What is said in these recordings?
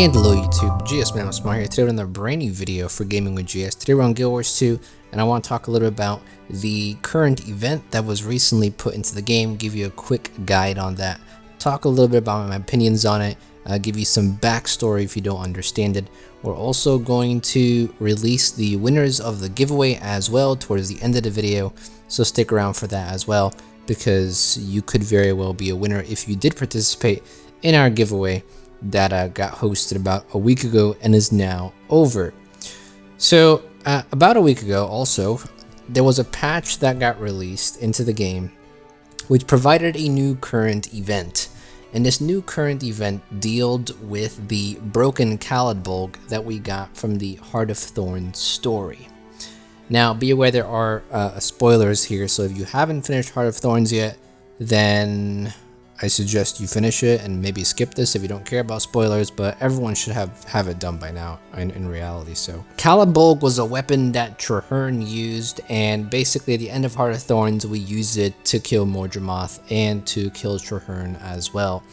And hello YouTube, GS Man Smart here. Today we're in a brand new video for Gaming with GS. Today we're on Guild Wars 2, and I want to talk a little bit about the current event that was recently put into the game, give you a quick guide on that, talk a little bit about my opinions on it, give you some backstory if you don't understand it. We're also going to release the winners of the giveaway as well towards the end of the video, so stick around for that as well, because you could very well be a winner if you did participate in our giveaway that got hosted about a week ago and is now over. So about a week ago also, there was a patch that got released into the game which provided a new current event, and this new current event dealt with the broken Caladbolg that we got from the Heart of Thorns story. Now be aware there are spoilers here, so if you haven't finished Heart of Thorns yet, then I suggest you finish it and maybe skip this if you don't care about spoilers, but everyone should have it done by now in reality. So Caladbolg was a weapon that Trahearne used, and basically at the end of Heart of Thorns we use it to kill Mordramoth and to kill Trahearne as well.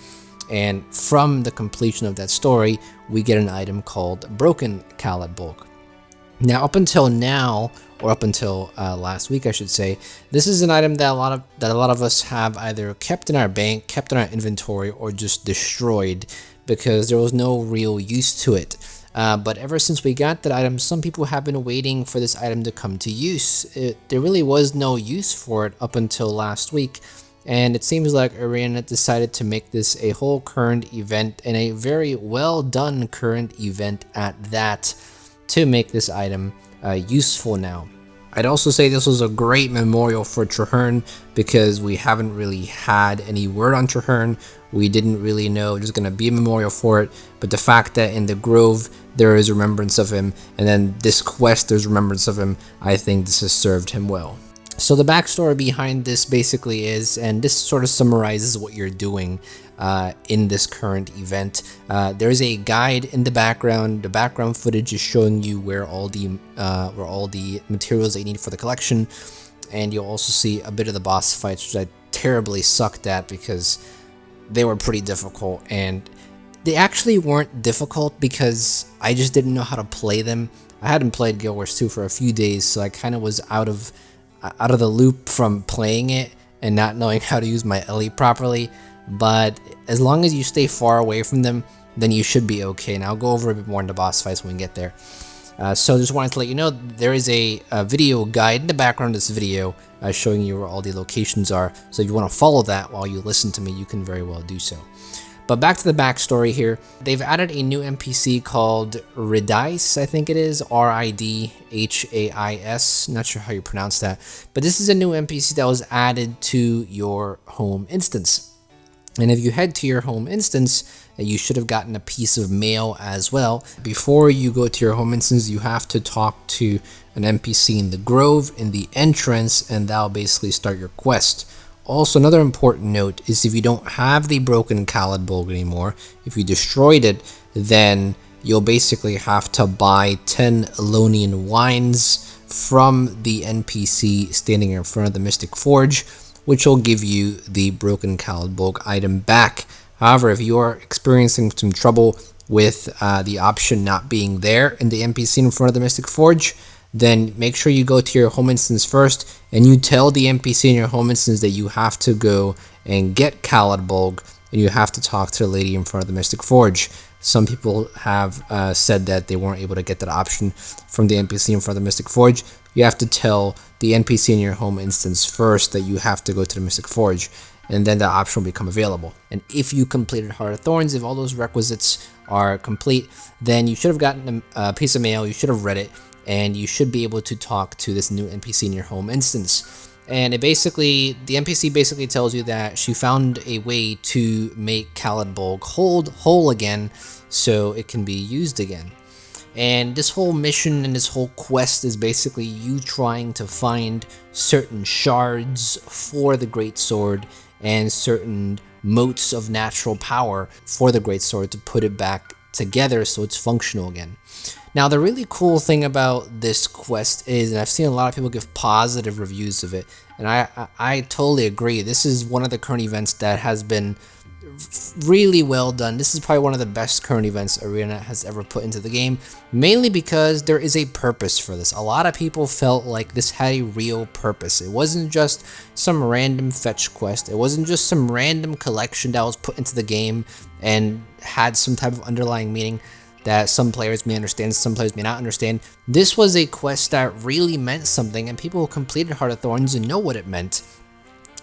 And from the completion of that story we get an item called Broken Caladbolg. Now up until now, or up until last week I should say, this is an item that a lot of us have either kept in our bank, kept in our inventory, or just destroyed because there was no real use to it. But ever since we got that item, some people have been waiting for this item to come to use. There really was no use for it up until last week, and it seems like Arena decided to make this a whole current event, and a very well done current event at that, to make this item useful now. I'd also say this was a great memorial for Trahearne because we haven't really had any word on Trahearne. We didn't really know there's going to be a memorial for it, but the fact that in the Grove there is remembrance of him, and then this quest there's remembrance of him, I think this has served him well. So the backstory behind this basically is, and this sort of summarizes what you're doing in this current event. There's a guide in the background. The background footage is showing you where all the materials that you need for the collection, and you'll also see a bit of the boss fights, which I terribly sucked at because they were pretty difficult, and they actually weren't difficult because I just didn't know how to play them. I hadn't played Guild Wars 2 for a few days, so I kind of was out of the loop from playing it and not knowing how to use my LE properly. But as long as you stay far away from them, then you should be okay. And I'll go over a bit more in the boss fights when we get there. So just wanted to let you know there is a video guide in the background of this video showing you where all the locations are. So if you want to follow that while you listen to me, you can very well do so. But back to the backstory here. They've added a new NPC called Ridhais, I think it is, Ridhais, not sure how you pronounce that. But this is a new NPC that was added to your home instance. And if you head to your home instance, you should have gotten a piece of mail as well. Before you go to your home instance, you have to talk to an NPC in the Grove, in the entrance, and that'll basically start your quest. Also, another important note is if you don't have the broken Caladbolg anymore, if you destroyed it, then you'll basically have to buy 10 Elonian wines from the NPC standing in front of the Mystic Forge, which will give you the broken Caladbolg item back. However, if you are experiencing some trouble with the option not being there in the NPC in front of the Mystic Forge, then make sure you go to your home instance first and you tell the NPC in your home instance that you have to go and get Caladbolg and you have to talk to the lady in front of the Mystic Forge. Some people have said that they weren't able to get that option from the NPC in front of the Mystic Forge. You have to tell the NPC in your home instance first that you have to go to the Mystic Forge, and then that option will become available. And if you completed Heart of Thorns, if all those requisites are complete, then you should have gotten a piece of mail, you should have read it, and you should be able to talk to this new NPC in your home instance. And the NPC basically tells you that she found a way to make Caladbolg whole again so it can be used again. And this whole mission and this whole quest is basically you trying to find certain shards for the Great Sword and certain motes of natural power for the Great Sword to put it back together so it's functional again. Now the really cool thing about this quest is, and I've seen a lot of people give positive reviews of it, and I totally agree, this is one of the current events that has been really well done. This is probably one of the best current events Arena has ever put into the game, mainly because there is a purpose for this. A lot of people felt like this had a real purpose. It wasn't just some random fetch quest. It wasn't just some random collection that was put into the game and had some type of underlying meaning that some players may understand, some players may not understand. This was a quest that really meant something, and people who completed Heart of Thorns and know what it meant.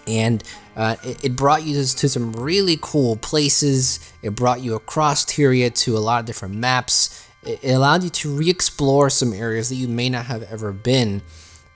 And it brought you to some really cool places. It brought you across Tyria to a lot of different maps. It allowed you to re-explore some areas that you may not have ever been.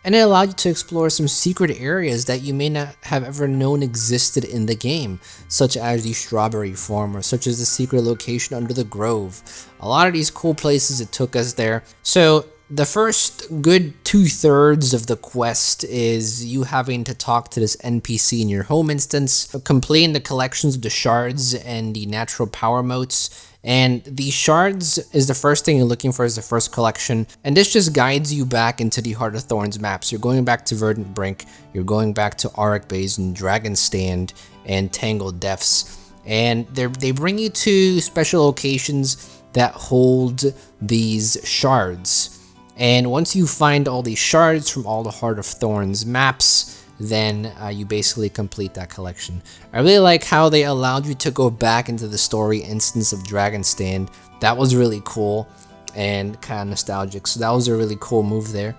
And it allowed you to explore some secret areas that you may not have ever known existed in the game, such as the Strawberry Farm, or such as the secret location under the Grove. A lot of these cool places, it took us there. So the first good 2/3 of the quest is you having to talk to this NPC in your home instance, completing the collections of the shards and the natural power motes. And the shards is the first thing you're looking for, is the first collection, and this just guides you back into the Heart of Thorns maps. You're going back to Verdant Brink, you're going back to Auroch Basin, Dragon Stand, and Tangled Depths, and they bring you to special locations that hold these shards. And once you find all these shards from all the Heart of Thorns maps, then you basically complete that collection. I really like how they allowed you to go back into the story instance of Dragon Stand. That was really cool and kind of nostalgic, so that was a really cool move there.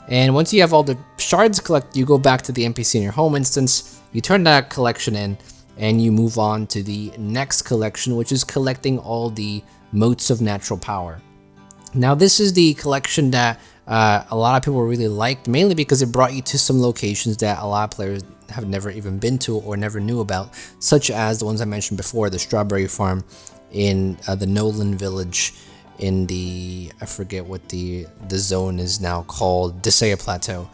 And once you have all the shards collected, you go back to the NPC in your home instance, you turn that collection in, and you move on to the next collection, which is collecting all the motes of natural power. Now this is the collection that a lot of people really liked, mainly because it brought you to some locations that a lot of players have never even been to or never knew about, such as the ones I mentioned before, the Strawberry Farm in the Nolan Village in the, I forget what the zone is now called, Desea Plateau,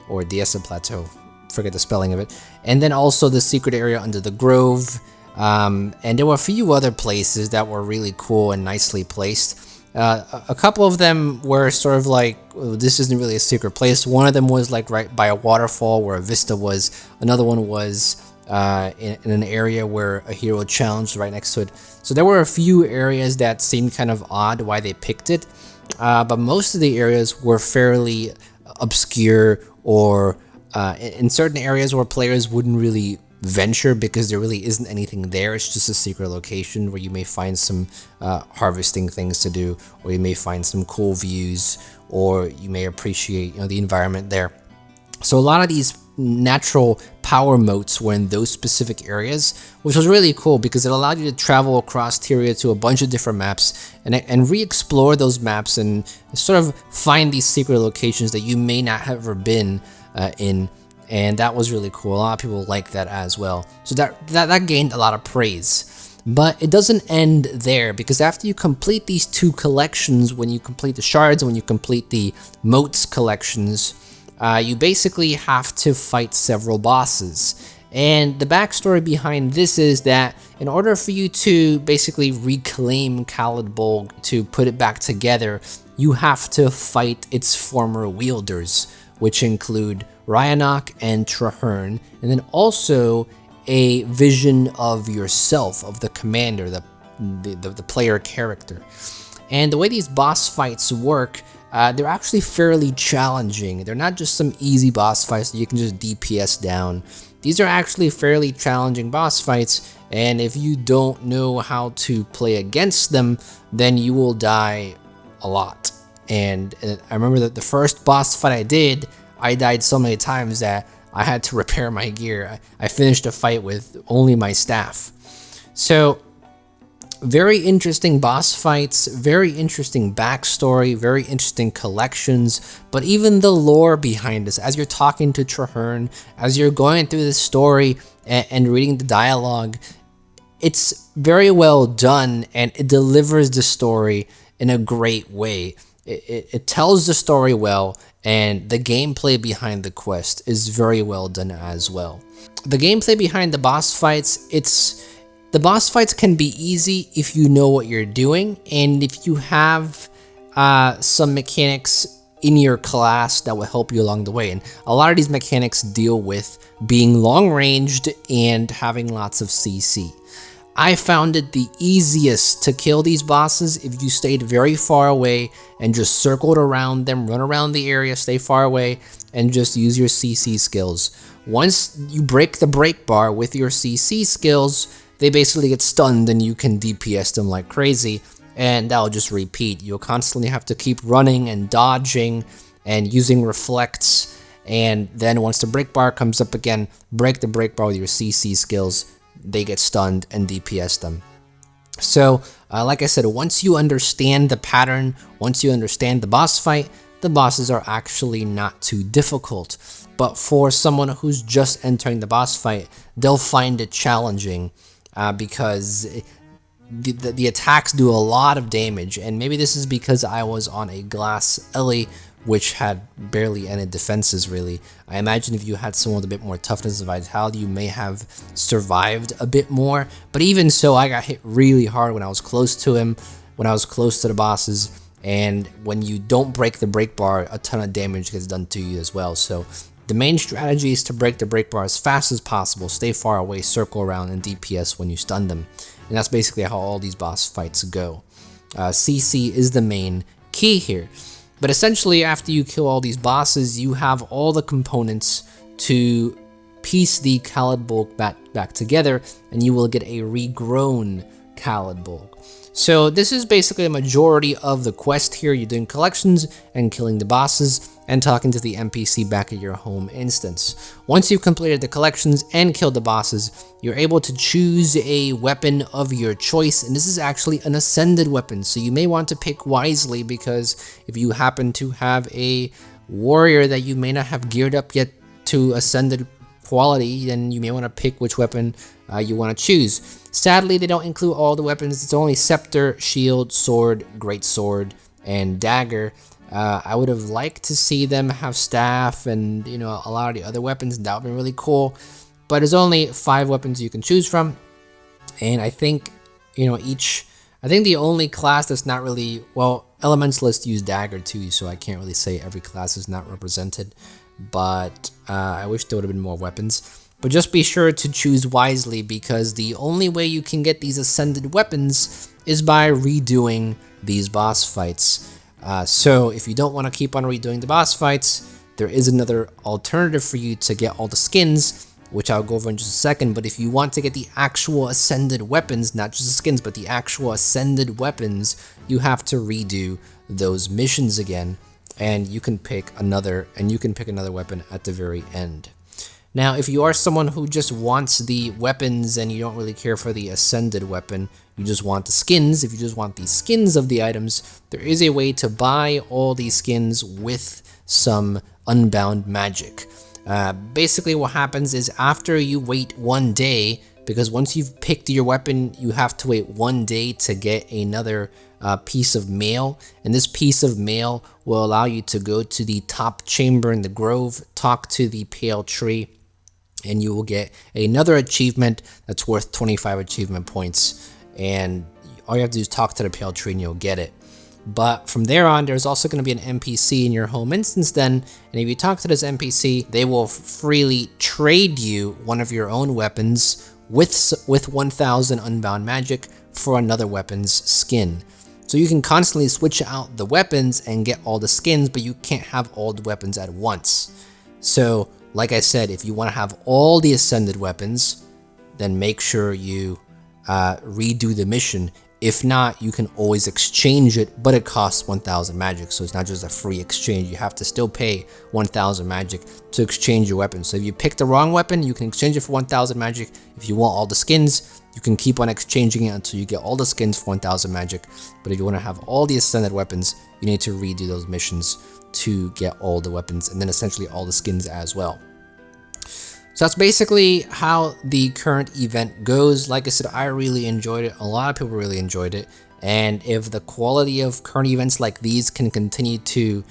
or Diesa Plateau, forget the spelling of it, and then also the secret area under the Grove, and there were a few other places that were really cool and nicely placed. A couple of them were sort of like, oh, this isn't really a secret place. One of them was like right by a waterfall where a vista was. Another one was in an area where a hero challenge right next to it. So there were a few areas that seemed kind of odd why they picked it, but most of the areas were fairly obscure, or in certain areas where players wouldn't really venture because there really isn't anything there. It's just a secret location where you may find some harvesting things to do, or you may find some cool views, or you may appreciate, you know, the environment there. So a lot of these natural power motes were in those specific areas, which was really cool because it allowed you to travel across Tyria to a bunch of different maps and re-explore those maps and sort of find these secret locations that you may not have ever been in. And that was really cool. A lot of people like that as well. So that gained a lot of praise. But it doesn't end there, because after you complete these two collections, when you complete the shards and when you complete the motes collections, you basically have to fight several bosses. And the backstory behind this is that in order for you to basically reclaim Caelid Bolg, to put it back together, you have to fight its former wielders, which include Ryanok and Trahearne, and then also a vision of yourself, of the commander, the player character. And the way these boss fights work, they're actually fairly challenging. They're not just some easy boss fights that you can just DPS down. These are actually fairly challenging boss fights, and if you don't know how to play against them, then you will die a lot. And I remember that the first boss fight I died so many times that I had to repair my gear. I finished the fight with only my staff. So, very interesting boss fights, very interesting backstory, very interesting collections, but even the lore behind this, as you're talking to Trahearne, as you're going through the story and reading the dialogue, it's very well done, and it delivers the story in a great way. It tells the story well, and the gameplay behind the quest is very well done as well. The gameplay behind the boss fights, the boss fights can be easy if you know what you're doing, and if you have some mechanics in your class that will help you along the way. And a lot of these mechanics deal with being long-ranged and having lots of CC. I found it the easiest to kill these bosses if you stayed very far away and just circled around them, run around the area, stay far away, and just use your CC skills. Once you break the break bar with your CC skills, they basically get stunned and you can DPS them like crazy, and that'll just repeat. You'll constantly have to keep running and dodging and using reflects, and then once the break bar comes up again, break the break bar with your CC skills. They get stunned and DPS them. So, like I said, once you understand the pattern, once you understand the boss fight, the bosses are actually not too difficult. But for someone who's just entering the boss fight, they'll find it challenging because the attacks do a lot of damage. And maybe this is because I was on a glass Ellie, which had barely any defenses really. I imagine if you had someone with a bit more toughness and vitality, you may have survived a bit more. But even so, I got hit really hard when I was close to him, when I was close to the bosses. And when you don't break the break bar, a ton of damage gets done to you as well. So the main strategy is to break the break bar as fast as possible, stay far away, circle around, and DPS when you stun them. And that's basically how all these boss fights go. CC is the main key here. But essentially, after you kill all these bosses, you have all the components to piece the Caelid Bulk back together, and you will get a regrown Caelid Bulk. So this is basically a majority of the quest here. You're doing collections and killing the bosses and talking to the NPC back at your home instance. Once you've completed the collections and killed the bosses, you're able to choose a weapon of your choice, and this is actually an ascended weapon, so you may want to pick wisely, because if you happen to have a warrior that you may not have geared up yet to ascended quality, then you may want to pick which weapon you want to choose. Sadly, they don't include all the weapons. It's only scepter, shield, sword, greatsword, and dagger. I would have liked to see them have staff and, you know, a lot of the other weapons. That would be really cool. But there's only 5 weapons you can choose from, and I think, you know, I think the only class that's not really, well, elementalists use dagger too, so I can't really say every class is not represented. But I wish there would have been more weapons. But just be sure to choose wisely, because the only way you can get these ascended weapons is by redoing these boss fights. So if you don't want to keep on redoing the boss fights, there is another alternative for you to get all the skins, which I'll go over in just a second. But if you want to get the actual ascended weapons, not just the skins, but the actual ascended weapons, you have to redo those missions again. And you can pick another weapon at the very end. Now, if you are someone who just wants the weapons and you don't really care for the ascended weapon, you just want the skins, if you just want the skins of the items, there is a way to buy all these skins with some unbound magic. Basically what happens is, after you wait 1 day, because once you've picked your weapon, you have to wait 1 day to get another piece of mail, and this piece of mail will allow you to go to the top chamber in the grove, talk to the pale tree, and you will get another achievement that's worth 25 achievement points. And all you have to do is talk to the pale tree and you'll get it. But from there on, there's also going to be an NPC in your home instance then, and if you talk to this NPC, they will freely trade you one of your own weapons with 1000 unbound magic for another weapon's skin. So you can constantly switch out the weapons and get all the skins, but you can't have all the weapons at once. So, like I said, if you want to have all the ascended weapons, then make sure you redo the mission. If not, you can always exchange it, but it costs 1000 magic, so it's not just a free exchange. You have to still pay 1000 magic to exchange your weapon. So if you pick the wrong weapon, you can exchange it for 1000 magic. If you want all the skins, you can keep on exchanging it until you get all the skins for 1000 magic. But if you want to have all the ascended weapons, you need to redo those missions to get all the weapons, and then essentially all the skins as well. So that's basically how the current event goes. Like I said, I really enjoyed it. A lot of people really enjoyed it. And if the quality of current events like these can continue to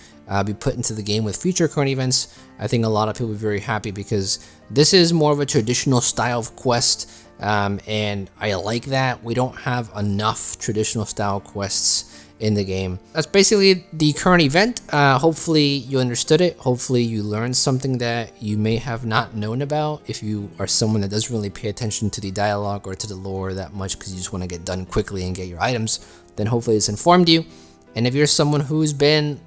be put into the game with future current events, I think a lot of people will be very happy, because this is more of a traditional style of quest. And I like that. We don't have enough traditional style quests in the game. That's basically the current event. Hopefully you understood it. Hopefully you learned something that you may have not known about if you are someone that doesn't really pay attention to the dialogue or to the lore that much because you just want to get done quickly and get your items. Then hopefully it's informed you. And if you're someone who's been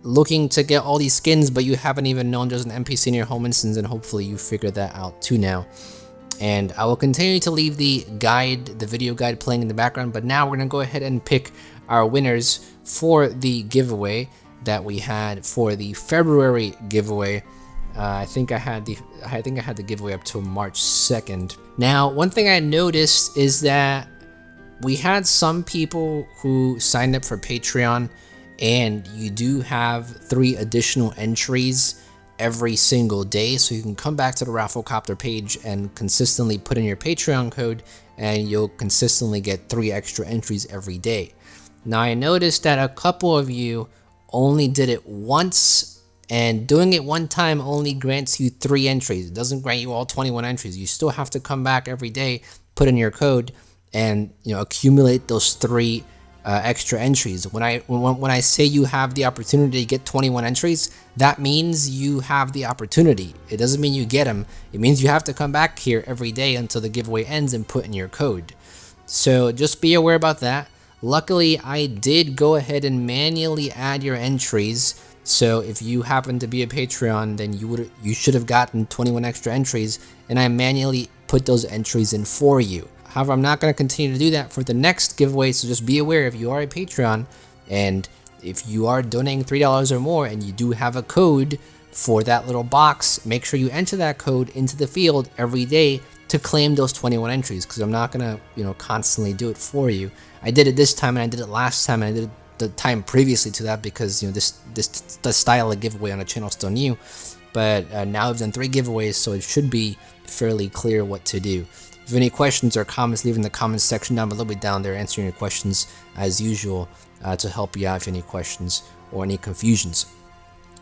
looking to get all these skins but you haven't even known there's an NPC in your home instance, then hopefully you figured that out too now. And I will continue to leave the video guide playing in the background, but now we're gonna go ahead and pick our winners for the giveaway that we had for the February giveaway. I think I had the giveaway up till March 2nd. Now, one thing I noticed is that we had some people who signed up for Patreon, and you do have 3 additional entries every single day, so you can come back to the Rafflecopter page and consistently put in your Patreon code, and you'll consistently get 3 extra entries every day. Now, I noticed that a couple of you only did it once, and doing it one time only grants you 3 entries. It doesn't grant you all 21 entries. You still have to come back every day, put in your code, and accumulate those 3 extra entries. When I say you have the opportunity to get 21 entries, that means you have the opportunity. It doesn't mean you get them. It means you have to come back here every day until the giveaway ends and put in your code. So just be aware about that. Luckily, I did go ahead and manually add your entries. So if you happen to be a Patreon, then you should have gotten 21 extra entries, and I manually put those entries in for you. However, I'm not going to continue to do that for the next giveaway, so just be aware if you are a Patreon and if you are donating $3 or more and you do have a code for that little box, make sure you enter that code into the field every day to claim those 21 entries, because I'm not going to constantly do it for you. I did it this time and I did it last time and I did it the time previously to that because the style of giveaway on the channel is still new. But now I've done 3 giveaways, so it should be fairly clear what to do. If you have any questions or comments, leave in the comments section down below. I'll be down there answering your questions as usual to help you out if you have any questions or any confusions.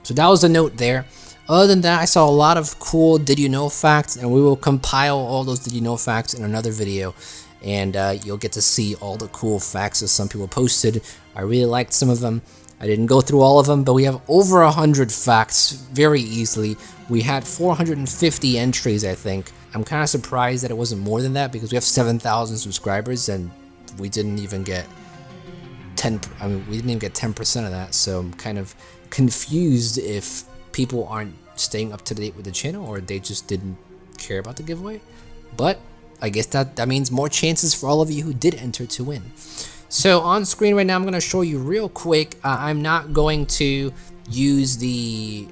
So that was the note there. Other than that, I saw a lot of cool Did You Know facts, and we will compile all those Did You Know facts in another video. And you'll get to see all the cool facts that some people posted. I really liked some of them. I didn't go through all of them, but we have over 100 facts very easily. We had 450 entries, I think. I'm kind of surprised that it wasn't more than that because we have 7,000 subscribers and we didn't even get 10% of that. So I'm kind of confused if people aren't staying up to date with the channel or they just didn't care about the giveaway. But I guess that means more chances for all of you who did enter to win. So on screen right now, I'm going to show you real quick. I'm not going to use the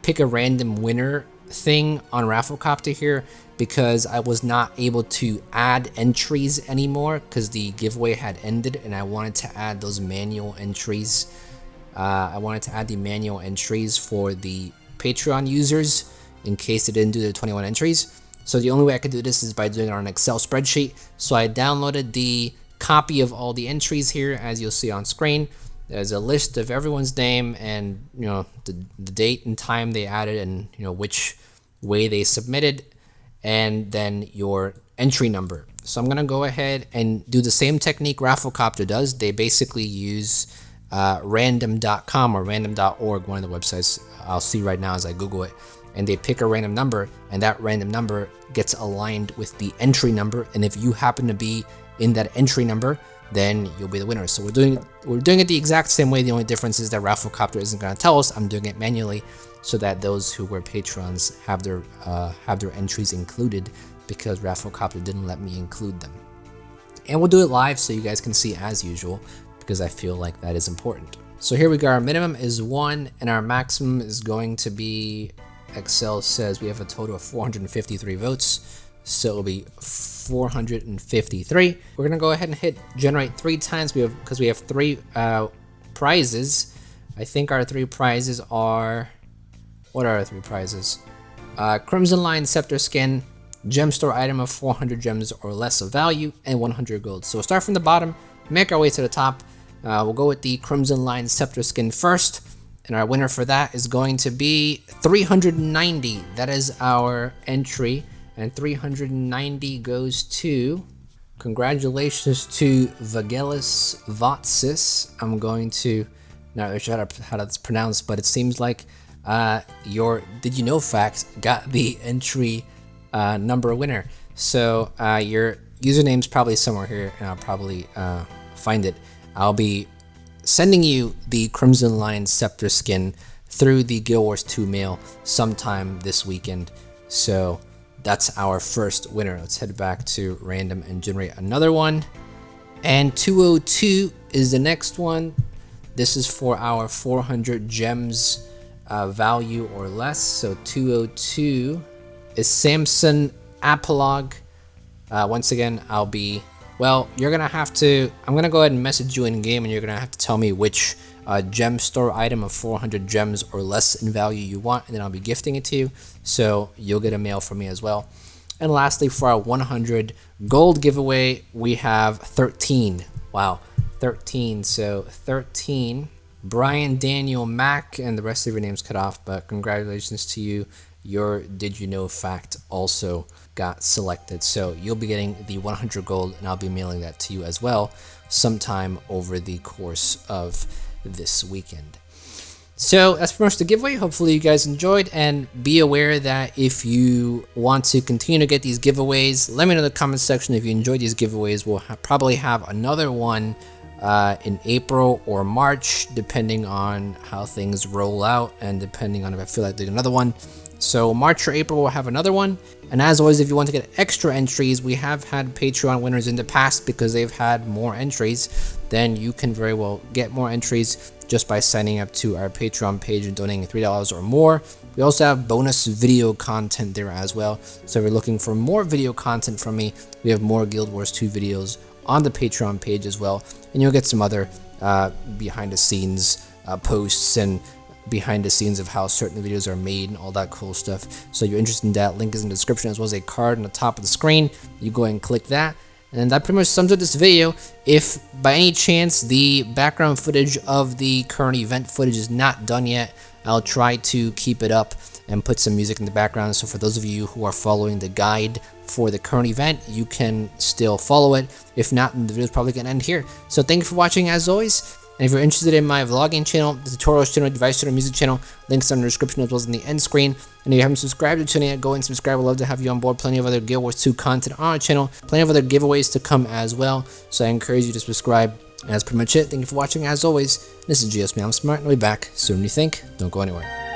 pick a random winner thing on Rafflecopter here because I was not able to add entries anymore because the giveaway had ended and I wanted to add those manual entries. I wanted to add the manual entries for the Patreon users in case they didn't do the 21 entries. So the only way I could do this is by doing it on an Excel spreadsheet. So I downloaded the copy of all the entries here, as you'll see on screen. There's a list of everyone's name and the date and time they added and which way they submitted, and then your entry number. So I'm gonna go ahead and do the same technique Rafflecopter does. They basically use random.com or random.org, one of the websites I'll see right now as I Google it, and they pick a random number, and that random number gets aligned with the entry number, and if you happen to be in that entry number, then you'll be the winner. So we're doing it the exact same way. The only difference is that Rafflecopter isn't going to tell us. I'm doing it manually so that those who were patrons have their entries included because Rafflecopter didn't let me include them. And we'll do it live so you guys can see as usual because I feel like that is important. So here we go. Our minimum is 1 and our maximum is going to be, Excel says we have a total of 453 votes. So it'll be 453. We're gonna go ahead and hit generate 3 times because we have 3 prizes. I think our 3 prizes are, what are our 3 prizes? Crimson Lion Scepter skin, gem store item of 400 gems or less of value, and 100 gold. So we'll start from the bottom, make our way to the top. We'll go with the Crimson Lion Scepter skin first, and our winner for that is going to be 390. That is our entry. And 390 goes to congratulations to Vagelis Vatsis. I'm going to not sure how that's pronounced, but it seems like your Did You Know Facts got the entry number winner. So your username's probably somewhere here, and I'll probably find it. I'll be sending you the Crimson Lion Scepter skin through the Guild Wars 2 mail sometime this weekend. So that's our first winner. Let's head back to random and generate another one. And 202 is the next one. This is for our 400 gems value or less. So 202 is Samson Apolog. Once again, you're gonna have to, I'm gonna go ahead and message you in game, and you're gonna have to tell me which gem store item of 400 gems or less in value you want, and then I'll be gifting it to you. So you'll get a mail from me as well. And lastly, for our 100 gold giveaway, we have 13. Wow, 13. So 13. Brian Daniel Mack, and the rest of your names cut off, but congratulations to you. Your Did You Know Fact also got selected. So you'll be getting the 100 gold, and I'll be mailing that to you as well sometime over the course of this weekend. So that's pretty much the giveaway. Hopefully you guys enjoyed, and be aware that if you want to continue to get these giveaways, let me know in the comment section. If you enjoyed these giveaways, we'll probably have another one in April or March, depending on how things roll out and depending on if I feel like doing another one. So March or April we'll have another one. And as always, if you want to get extra entries, we have had Patreon winners in the past because they've had more entries. Then you can very well get more entries just by signing up to our Patreon page and donating $3 or more. We also have bonus video content there as well. So if you're looking for more video content from me, we have more Guild Wars 2 videos on the Patreon page as well. And you'll get some other behind the scenes posts and behind the scenes of how certain videos are made and all that cool stuff. So if you're interested in that, link is in the description, as well as a card on the top of the screen. You go ahead and click that. And that pretty much sums up this video. If by any chance the background footage of the current event footage is not done yet, I'll try to keep it up and put some music in the background. So for those of you who are following the guide for the current event, you can still follow it. If not, then the video is probably going to end here. So thank you for watching as always. And if you're interested in my vlogging channel, the tutorials channel, device channel, music channel, links are in the description as well as in the end screen. And if you haven't subscribed to the channel yet, go and subscribe. I'd love to have you on board. Plenty of other Guild Wars 2 content on our channel. Plenty of other giveaways to come as well. So I encourage you to subscribe. And that's pretty much it. Thank you for watching as always. This is GS Man. I'm smart, and I'll be back sooner than you think. Don't go anywhere.